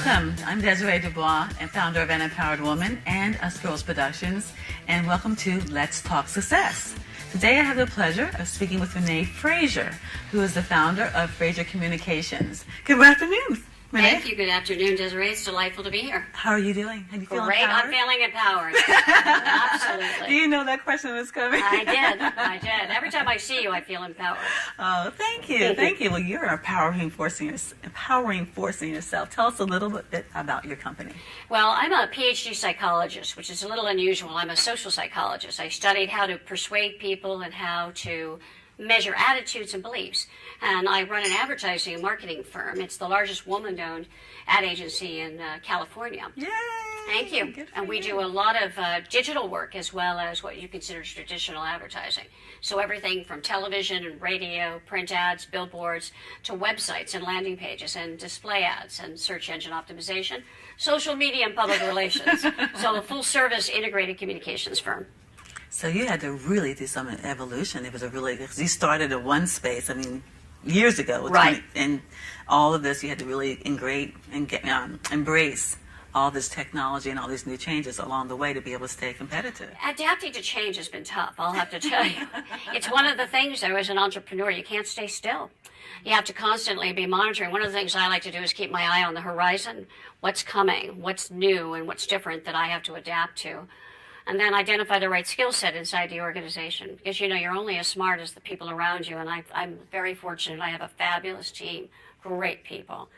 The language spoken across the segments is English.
Welcome. I'm Desiree Dubois, and founder of An Empowered Woman and Us Girls Productions, and welcome to Let's Talk Success. Today I have the pleasure of speaking with Renee Fraser, who is the founder of Fraser Communications. Good afternoon, Renee. Thank you. Good afternoon, Desiree. It's delightful to be here. How are you doing? Have you feeling Great. empowered? I'm feeling empowered. Absolutely. Do you know that question was coming? I did. Every time I see you, I feel empowered. Oh, thank you. Thank you. Well, you're an empowering force in yourself. Tell us a little bit about your company. Well, I'm a PhD psychologist, which is a little unusual. I'm a social psychologist. I studied how to persuade people and how to measure attitudes and beliefs. And I run an advertising and marketing firm. It's the largest woman-owned ad agency in California. Yay! Thank you. And we do a lot of digital work as well as what you consider traditional advertising. So everything from television and radio, print ads, billboards, to websites and landing pages and display ads and search engine optimization, social media and public relations. So a full-service integrated communications firm. So you had to really do some evolution. It was because you started in one space. I mean, years ago, right? And all of this, you had to really embrace all this technology and all these new changes along the way to be able to stay competitive. Adapting to change has been tough, I'll have to tell you. It's one of the things, though, as an entrepreneur, you can't stay still. You have to constantly be monitoring. One of the things I like to do is keep my eye on the horizon. What's coming, what's new, and what's different that I have to adapt to. And then identify the right skill set inside the organization. Because, you're only as smart as the people around you. And I'm very fortunate. I have a fabulous team, great people.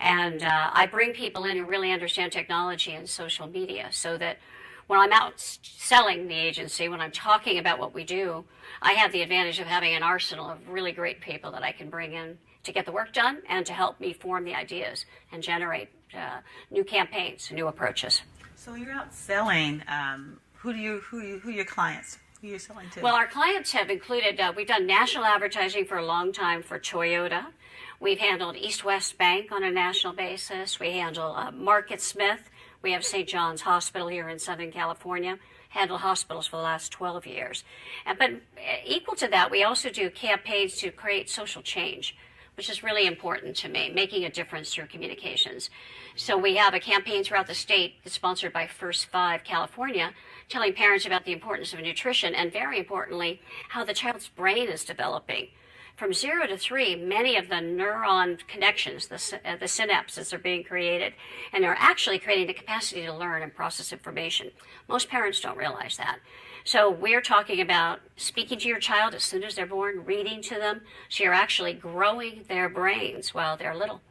And I bring people in who really understand technology and social media so that when I'm out selling the agency, when I'm talking about what we do, I have the advantage of having an arsenal of really great people that I can bring in to get the work done and to help me form the ideas and generate new campaigns, new approaches. So you're out selling. Who are your clients? Who are you selling to? Well, our clients have included, we've done national advertising for a long time for Toyota. We've handled East West Bank on a national basis. We handle Market Smith. We have St. John's Hospital here in Southern California. Handled hospitals for the last 12 years. But equal to that, we also do campaigns to create social change, which is really important to me, making a difference through communications. So we have a campaign throughout the state that's sponsored by First 5 California, telling parents about the importance of nutrition and, very importantly, how the child's brain is developing. From 0 to 3, many of the neuron connections, the synapses are being created, and are actually creating the capacity to learn and process information. Most parents don't realize that. So we're talking about speaking to your child as soon as they're born, reading to them, so you're actually growing their brains while they're little.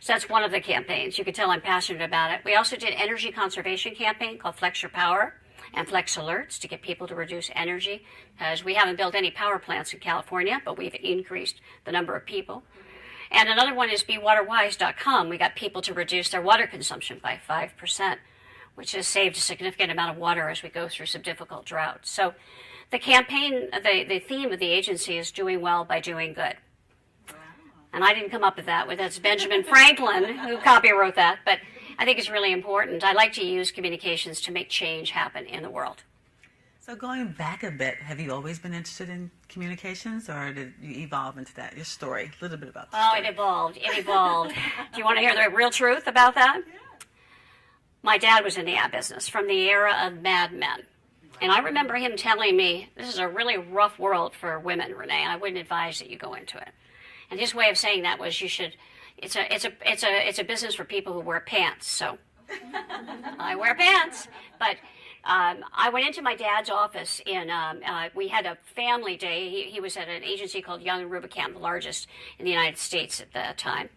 So that's one of the campaigns. You can tell I'm passionate about it. We also did an energy conservation campaign called Flex Your Power and Flex Alerts to get people to reduce energy, as we haven't built any power plants in California, but we've increased the number of people. And another one is BeWaterWise.com. We got people to reduce their water consumption by 5%, which has saved a significant amount of water as we go through some difficult droughts. So the campaign, the theme of the agency is doing well by doing good. And I didn't come up with that. That's Benjamin Franklin who copywrote that, but I think it's really important. I like to use communications to make change happen in the world. So going back a bit, have you always been interested in communications, or did you evolve into that? Your story, a little bit about that. Oh, it evolved. Do you want to hear the real truth about that? Yeah. My dad was in the ad business from the era of Mad Men. And I remember him telling me, this is a really rough world for women, Renee. I wouldn't advise that you go into it. And his way of saying that was, you should. It's a business for people who wear pants. So I wear pants, but I went into my dad's office we had a family day. He was at an agency called Young and Rubicam, the largest in the United States at that time.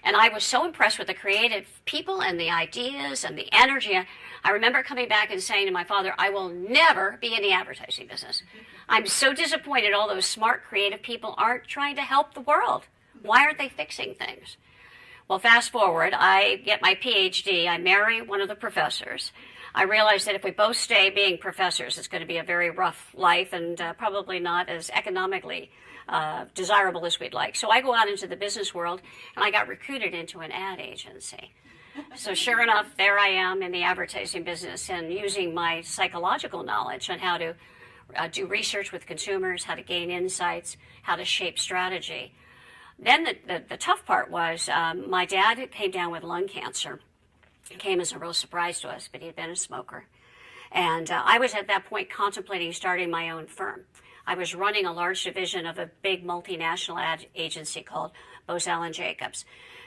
And I was so impressed with the creative people and the ideas and the energy. I remember coming back and saying to my father, I will never be in the advertising business. I'm so disappointed all those smart, creative people aren't trying to help the world. Why aren't they fixing things? Well, fast forward, I get my PhD. I marry one of the professors. I realize that if we both stay being professors, it's going to be a very rough life and probably not as economically desirable as we'd like. So I go out into the business world, and I got recruited into an ad agency. So sure enough, there I am in the advertising business and using my psychological knowledge on how to do research with consumers, how to gain insights, how to shape strategy. Then the tough part was my dad came down with lung cancer It came as a real surprise to us, but he had been a smoker. And I was at that point contemplating starting my own firm. I was running a large division of a big multinational ad agency called Bozell and Jacobs.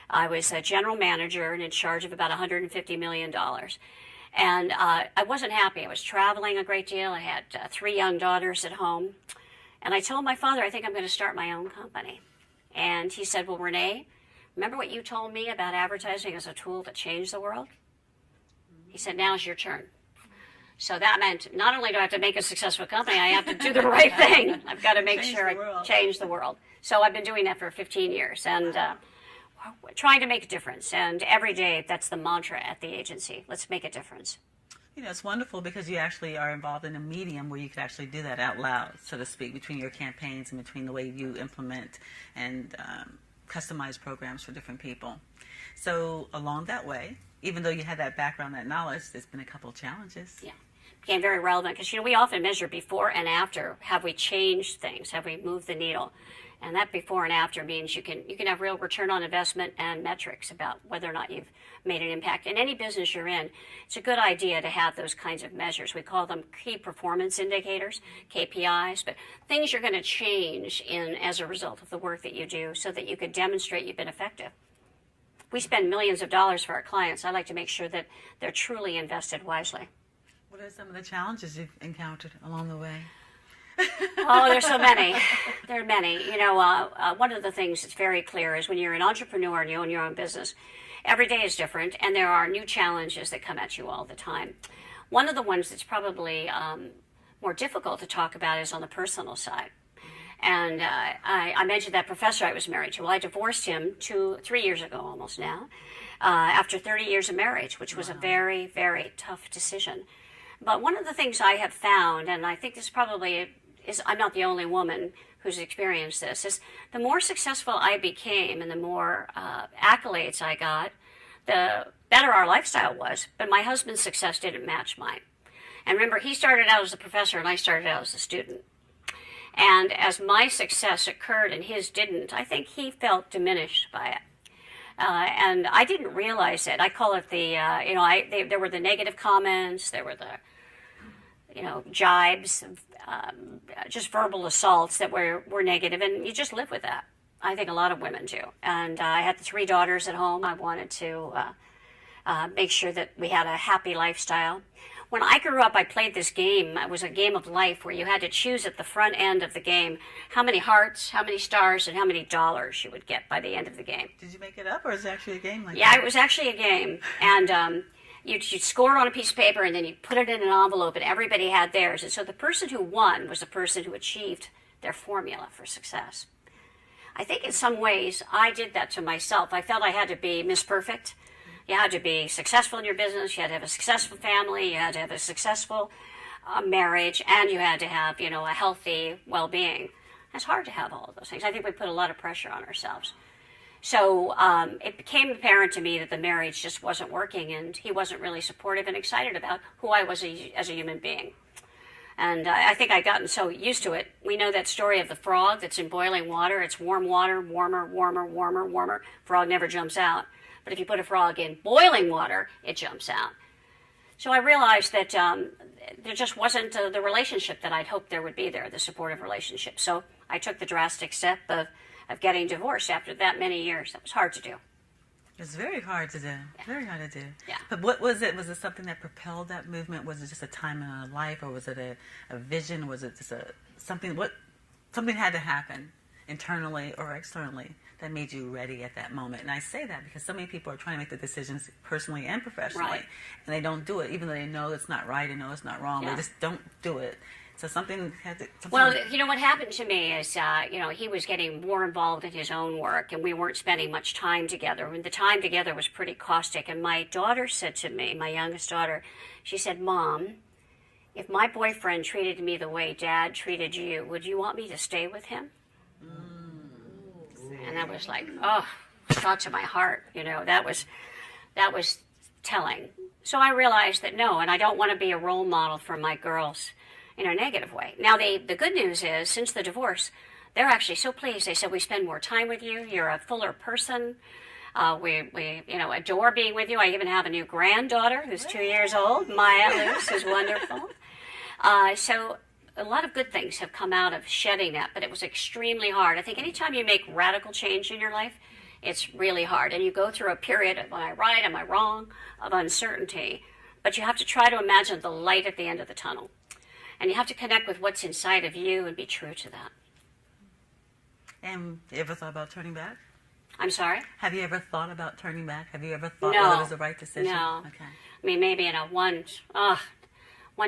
I was a general manager and in charge of about $150 million. And I wasn't happy. I was traveling a great deal. I had 3 young daughters at home. And I told my father, I think I'm going to start my own company. And he said, well, Renee, remember what you told me about advertising as a tool to change the world? He said, now's your turn. So that meant not only do I have to make a successful company, I have to do the right thing. I've got to make sure I change the world. So I've been doing that for 15 years and trying to make a difference. And every day, that's the mantra at the agency. Let's make a difference. You know, it's wonderful because you actually are involved in a medium where you could actually do that out loud, so to speak, between your campaigns and between the way you implement and customize programs for different people. So along that way, even though you had that background, that knowledge, there's been a couple of challenges. Yeah. Became very relevant because, we often measure before and after. Have we changed things? Have we moved the needle? And that before and after means you can have real return on investment and metrics about whether or not you've made an impact. In any business you're in, it's a good idea to have those kinds of measures. We call them key performance indicators, KPIs, but things you're going to change in as a result of the work that you do so that you could demonstrate you've been effective. We spend millions of dollars for our clients. I like to make sure that they're truly invested wisely. What are some of the challenges you've encountered along the way? Oh, there's so many. There are many. One of the things that's very clear is when you're an entrepreneur and you own your own business, every day is different, and there are new challenges that come at you all the time. One of the ones that's probably more difficult to talk about is on the personal side. And I mentioned that professor I was married to. Well, I divorced him 3 years ago almost now, after 30 years of marriage, which was a very, very tough decision. But one of the things I have found, and I think this probably is, I'm not the only woman who's experienced this, is the more successful I became and the more accolades I got, the better our lifestyle was. But my husband's success didn't match mine. And remember, he started out as a professor and I started out as a student. And as my success occurred and his didn't, I think he felt diminished by it. And I didn't realize it. I call it there were the negative comments, there were the, jibes, just verbal assaults that were negative, and you just live with that. I think a lot of women do. And I had the 3 daughters at home. I wanted to make sure that we had a happy lifestyle. When I grew up, I played this game. It was a game of life where you had to choose at the front end of the game how many hearts, how many stars, and how many dollars you would get by the end of the game. Did you make it up, or is it actually a game like that? Yeah, it was actually a game. And you'd score it on a piece of paper, and then you'd put it in an envelope, and everybody had theirs. And so the person who won was the person who achieved their formula for success. I think in some ways I did that to myself. I felt I had to be Miss Perfect. You had to be successful in your business, you had to have a successful family, you had to have a successful marriage, and you had to have, a healthy well-being. It's hard to have all of those things. I think we put a lot of pressure on ourselves. So it became apparent to me that the marriage just wasn't working, and he wasn't really supportive and excited about who I was as a human being. And I think I'd gotten so used to it. We know that story of the frog that's in boiling water. It's warm water, warmer, warmer, warmer, warmer. Frog never jumps out. But if you put a frog in boiling water, it jumps out. So I realized that there just wasn't the relationship that I'd hoped there would be there, the supportive relationship. So I took the drastic step of getting divorced after that many years. That was hard to do. It's very hard to do. Yeah. Very hard to do. Yeah. But what was it? Was it something that propelled that movement? Was it just a time in our life, or was it a vision? Was it just something had to happen internally or externally that made you ready at that moment? And I say that because so many people are trying to make the decisions personally and professionally, right, and they don't do it, even though they know it's not right and know it's not wrong. Yeah. They just don't do it. So something had to... Well, what happened to me is, he was getting more involved in his own work, and we weren't spending much time together. And the time together was pretty caustic. And my daughter said to me, my youngest daughter, she said, Mom, if my boyfriend treated me the way Dad treated you, would you want me to stay with him? And that was like, shot to my heart. That was telling. So I realized that no, and I don't want to be a role model for my girls in a negative way. Now, the good news is, since the divorce, they're actually so pleased. They said, we spend more time with you. You're a fuller person. We adore being with you. I even have a new granddaughter who's 2 years old, Maya Luce, who's wonderful. So a lot of good things have come out of shedding that, but it was extremely hard. I think anytime you make radical change in your life, it's really hard. And you go through a period of, am I right, am I wrong, of uncertainty. But you have to try to imagine the light at the end of the tunnel. And you have to connect with what's inside of you and be true to that. And you ever thought about turning back? I'm sorry? Have you ever thought about turning back? Have you ever thought No. that it was the right decision? No. Okay. I mean, maybe in one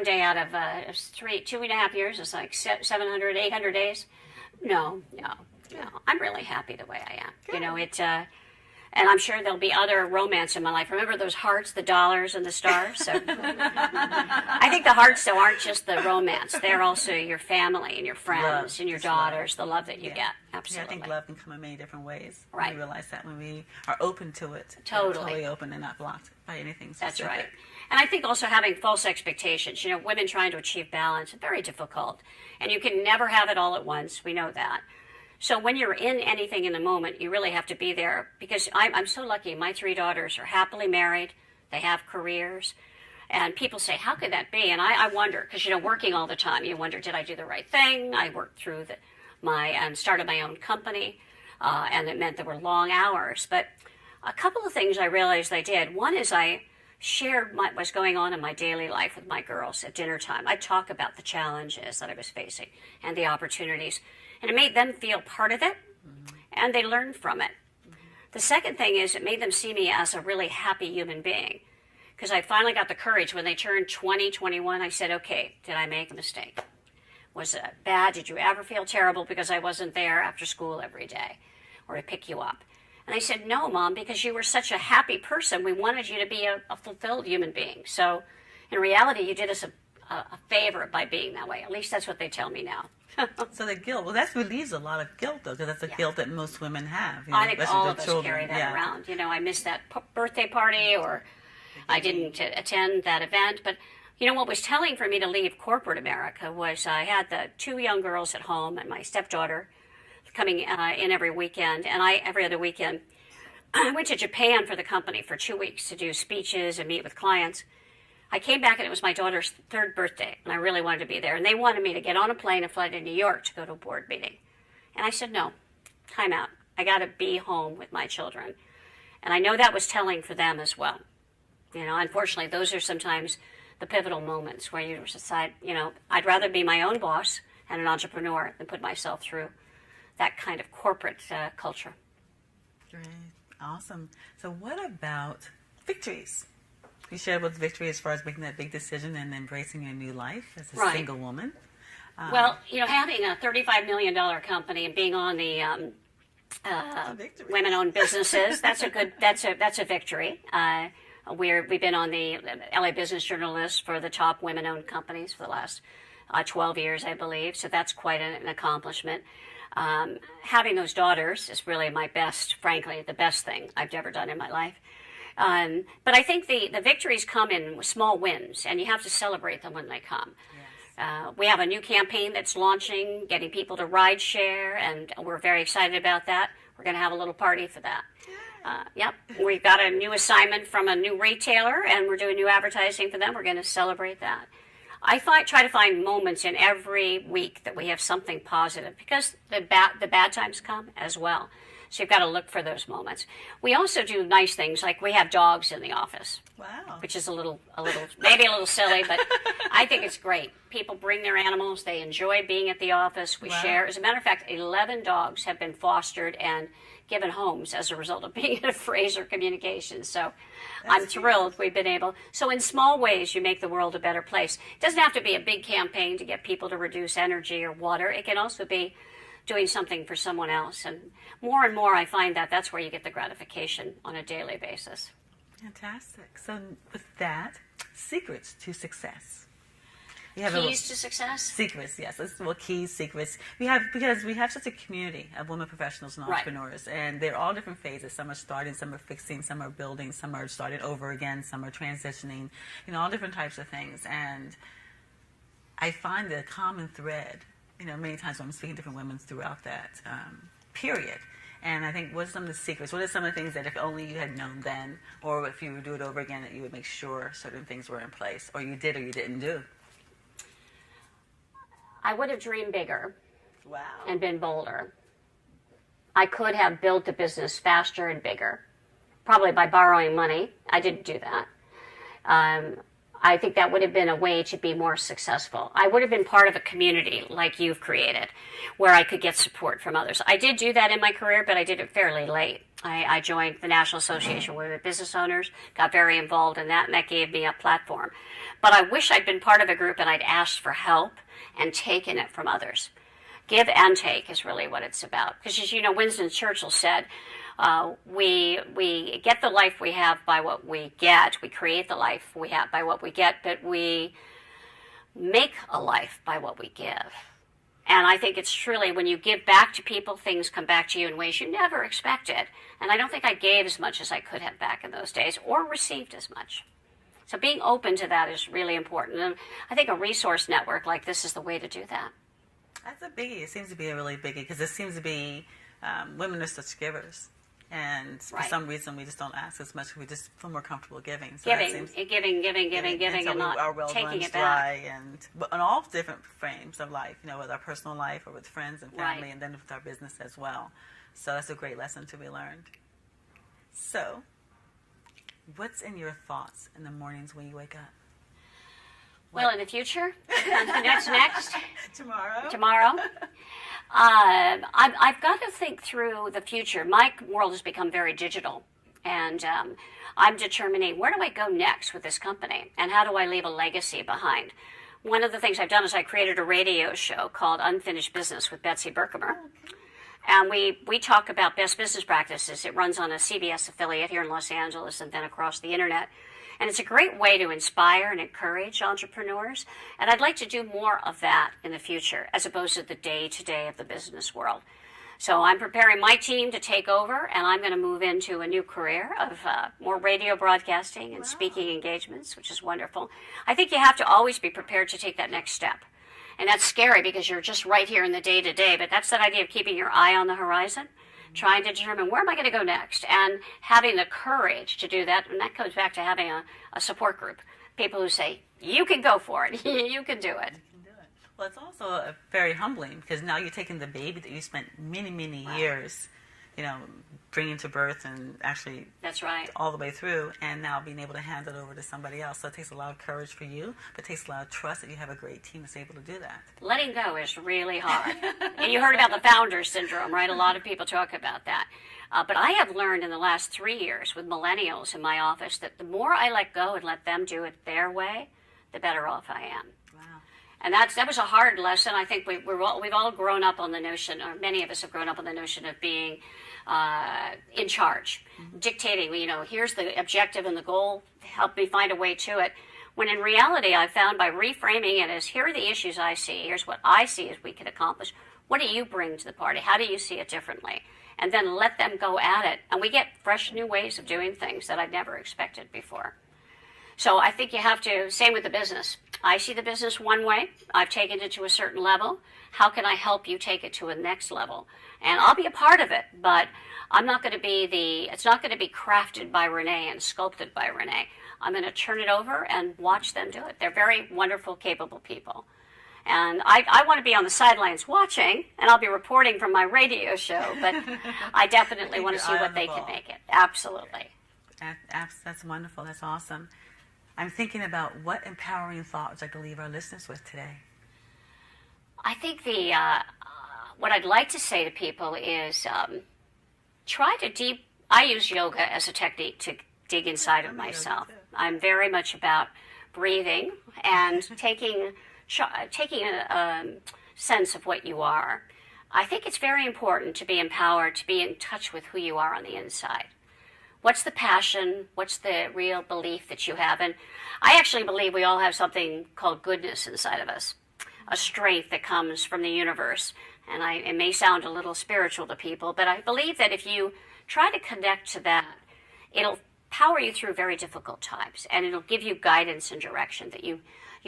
day out of 2.5 years, it's like 700, 800 days. No. I'm really happy the way I am. Good. And I'm sure there'll be other romance in my life. Remember those hearts, the dollars, and the stars? So I think the hearts, though, aren't just the romance. They're also your family and your friends Love, and your just daughters, love. the love that you Yeah. get. Absolutely. Yeah, I think love can come in many different ways. Right. We realize that when we are open to it. Totally. Totally open and not blocked by anything specific. That's right. And I think also having false expectations. Women trying to achieve balance is very difficult. And you can never have it all at once. We know that. So when you're in anything in the moment, you really have to be there. Because I'm so lucky. My 3 daughters are happily married. They have careers. And people say, how could that be? And I wonder, because, working all the time, you wonder, did I do the right thing? I worked through and started my own company. And it meant there were long hours. But a couple of things I realized I did. One is I shared what was going on in my daily life with my girls at dinner time. I talk about the challenges that I was facing and the opportunities. And it made them feel part of it, and they learned from it. The second thing is it made them see me as a really happy human being, because I finally got the courage when they turned 20, 21. I said, okay, did I make a mistake? Was it bad? Did you ever feel terrible because I wasn't there after school every day or to pick you up? And they said, no, Mom, because you were such a happy person. We wanted you to be a fulfilled human being. So in reality, you did us a favor by being that way. At least that's what they tell me now. So the guilt, that relieves a lot attend though, because that's the guilt that most women have. I think especially all the of us children. carry that Yeah. around. I missed that birthday party, or I didn't attend that event. But what was telling for me to leave corporate America was I had the 2 young girls at home and my stepdaughter coming in every weekend, and every other weekend. I went to Japan for the company for 2 weeks to do speeches and meet with clients. I came back and it was my daughter's 3rd birthday, and I really wanted to be there. And they wanted me to get on a plane and fly to New York to go to a board meeting. And I said, no, time out. I got to be home with my children. And I know that was telling for them as well. Unfortunately, those are sometimes the pivotal moments where you decide, I'd rather be my own boss and an entrepreneur than put myself through that kind of corporate culture. Great. Awesome. So what about victories? You shared what's victory as far as making that big decision and embracing your new life as a single woman. Well, having a $35 million company and being on the women-owned businesses, that's a victory. We've been on the LA Business Journal list for the top women-owned companies for the last 12 years, I believe. So that's quite an accomplishment. Having those daughters is really frankly, the best thing I've ever done in my life. But I think the victories come in small wins, and you have to celebrate them when they come. Yes. We have a new campaign that's launching, getting people to ride share, and we're very excited about that. We're going to have a little party for that. Yep. We've got a new assignment from a new retailer, and we're doing new advertising for them. We're going to celebrate that. I try to find moments in every week that we have something positive, because the bad times come as well. So you've got to look for those moments. We also do nice things, like we have dogs in the office. Wow. Which is maybe a little silly, but I think it's great. People bring their animals. They enjoy being at the office. We share. As a matter of fact, 11 dogs have been fostered and given homes as a result of being at Fraser Communications. So I'm thrilled we've been able. So in small ways, you make the world a better place. It doesn't have to be a big campaign to get people to reduce energy or water. It can also be doing something for someone else. And more, I find that's where you get the gratification on a daily basis. Fantastic. So with that, secrets to success. Keys to success? Secrets, yes. Keys, secrets. Because we have such a community of women professionals and entrepreneurs, and they're all different phases. Some are starting, some are fixing, some are building, some are starting over again, some are transitioning, all different types of things. And I find the common thread, many times when I'm speaking to different women throughout that period, And I think, what are some of the secrets? What are some of the things that if only you had known then, or if you would do it over again, that you would make sure certain things were in place, or you did or you didn't do? I would have dreamed bigger. Wow. And been bolder. I could have built the business faster and bigger, probably by borrowing money. I didn't do that. I think that would have been a way to be more successful. I would have been part of a community like you've created, where I could get support from others. I did do that in my career, but I did it fairly late. I joined the National Association of Women Business Owners, got very involved in that, and that gave me a platform. But I wish I'd been part of a group and I'd asked for help and taken it from others. Give and take is really what it's about. Because as you know, Winston Churchill said, we get the life we have by what we get. We create the life we have by what we get, but we make a life by what we give. And I think it's truly when you give back to people, things come back to you in ways you never expected. And I don't think I gave as much as I could have back in those days or received as much. So being open to that is really important. And I think a resource network like this is the way to do that. That's a biggie. It seems to be a really biggie because it seems to be women are such givers. And for some reason, we just don't ask as much. We just feel more comfortable giving. So giving, and not our well taking it dry, back. And on all different frames of life, with our personal life or with friends and family, and then with our business as well. So that's a great lesson to be learned. So, what's in your thoughts in the mornings when you wake up? Well, in the future, next tomorrow. I've got to think through the future. My world has become very digital, and I'm determining where do I go next with this company, and how do I leave a legacy behind. One of the things I've done is I created a radio show called Unfinished Business with Betsy Berkemer, and we talk about best business practices. It runs on a CBS affiliate here in Los Angeles and then across the internet. And it's a great way to inspire and encourage entrepreneurs. And I'd like to do more of that in the future, as opposed to the day-to-day of the business world. So I'm preparing my team to take over, and I'm going to move into a new career of more radio broadcasting and speaking engagements, which is wonderful. I think you have to always be prepared to take that next step. And that's scary because you're just right here in the day-to-day, but that's that idea of keeping your eye on the horizon, trying to determine where am I going to go next, and having the courage to do that. And that goes back to having a support group, people who say, you can go for it, you can do it. Well, it's also very humbling because now you're taking the baby that you spent many, many years, bringing to birth and actually that's right all the way through, and now being able to hand it over to somebody else. So it takes a lot of courage for you, but it takes a lot of trust that you have a great team that's able to do that. Letting go is really hard. And you heard about the founder syndrome, right? A lot of people talk about that. But I have learned in the last 3 years with millennials in my office that the more I let go and let them do it their way, the better off I am. And that was a hard lesson. I think we've all grown up on the notion, or many of us have grown up on the notion of being in charge, dictating, here's the objective and the goal, help me find a way to it. When in reality, I found by reframing it as, here are the issues I see, here's what I see as we can accomplish. What do you bring to the party? How do you see it differently? And then let them go at it. And we get fresh new ways of doing things that I'd never expected before. So I think you have to, same with the business. I see the business one way. I've taken it to a certain level. How can I help you take it to a next level? And I'll be a part of it, but I'm not going to be it's not going to be crafted by Renee and sculpted by Renee. I'm going to turn it over and watch them do it. They're very wonderful, capable people. And I want to be on the sidelines watching, and I'll be reporting from my radio show, but I definitely want to see what they can make it. Absolutely. That's wonderful. That's awesome. I'm thinking about what empowering thought would you like to leave our listeners with today? I think what I'd like to say to people is I use yoga as a technique to dig inside of myself. I'm very much about breathing and taking a sense of what you are. I think it's very important to be empowered, to be in touch with who you are on the inside. What's the passion? What's the real belief that you have? And I actually believe we all have something called goodness inside of us, a strength that comes from the universe. And it may sound a little spiritual to people, but I believe that if you try to connect to that, it'll power you through very difficult times, and it'll give you guidance and direction that you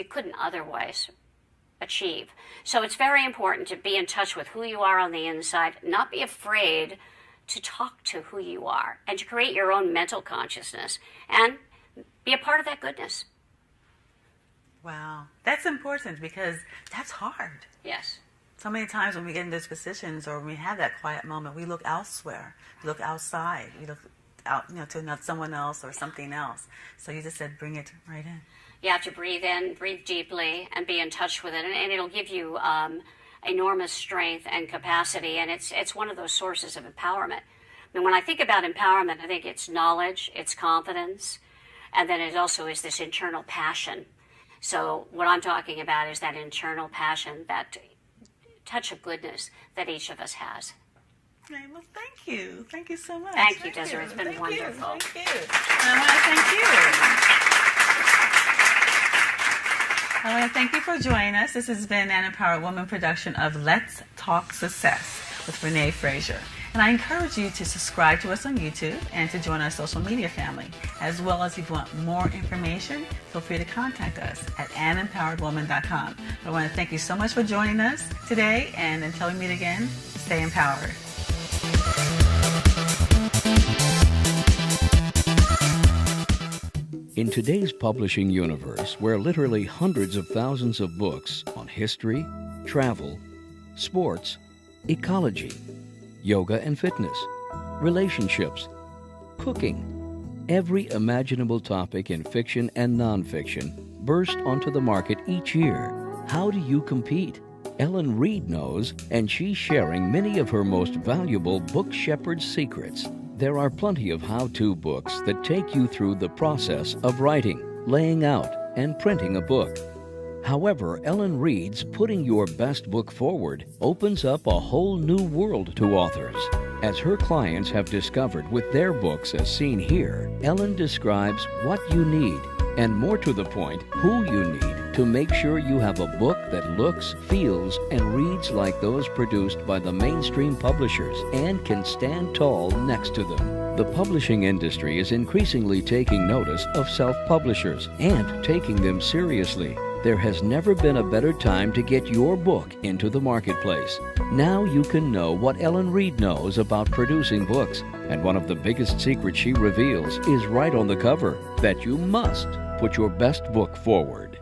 couldn't otherwise achieve. So it's very important to be in touch with who you are on the inside, not be afraid to talk to who you are and to create your own mental consciousness and be a part of that goodness. Wow. That's important because that's hard. Yes. So many times when we get in those positions or when we have that quiet moment, we look elsewhere, we look outside, we look out, to someone else or something else. So you just said bring it right in. You have to breathe in, breathe deeply, and be in touch with it, and it'll give you enormous strength and capacity, and it's one of those sources of empowerment. I mean, when I think about empowerment, I think it's knowledge, it's confidence, and then it also is this internal passion. So what I'm talking about is that internal passion, that touch of goodness that each of us has. Okay, well, thank you. Thank you so much. Thank you, Desiree. It's been wonderful. Thank you. And I want to thank you. I want to thank you for joining us. This has been an Empowered Woman production of Let's Talk Success with Renee Fraser. And I encourage you to subscribe to us on YouTube and to join our social media family. As well as if you want more information, feel free to contact us at anempoweredwoman.com. I want to thank you so much for joining us today, and until we meet again, stay empowered. In today's publishing universe, where literally hundreds of thousands of books on history, travel, sports, ecology, yoga and fitness, relationships, cooking, every imaginable topic in fiction and nonfiction burst onto the market each year. How do you compete? Ellen Reed knows, and she's sharing many of her most valuable book shepherd secrets. There are plenty of how-to books that take you through the process of writing, laying out, and printing a book. However, Ellen Reed's Putting Your Best Book Forward opens up a whole new world to authors. As her clients have discovered with their books as seen here, Ellen describes what you need, and more to the point, who you need to make sure you have a book that looks, feels, and reads like those produced by the mainstream publishers and can stand tall next to them. The publishing industry is increasingly taking notice of self-publishers and taking them seriously. There has never been a better time to get your book into the marketplace. Now you can know what Ellen Reed knows about producing books, and one of the biggest secrets she reveals is right on the cover, that you must put your best book forward.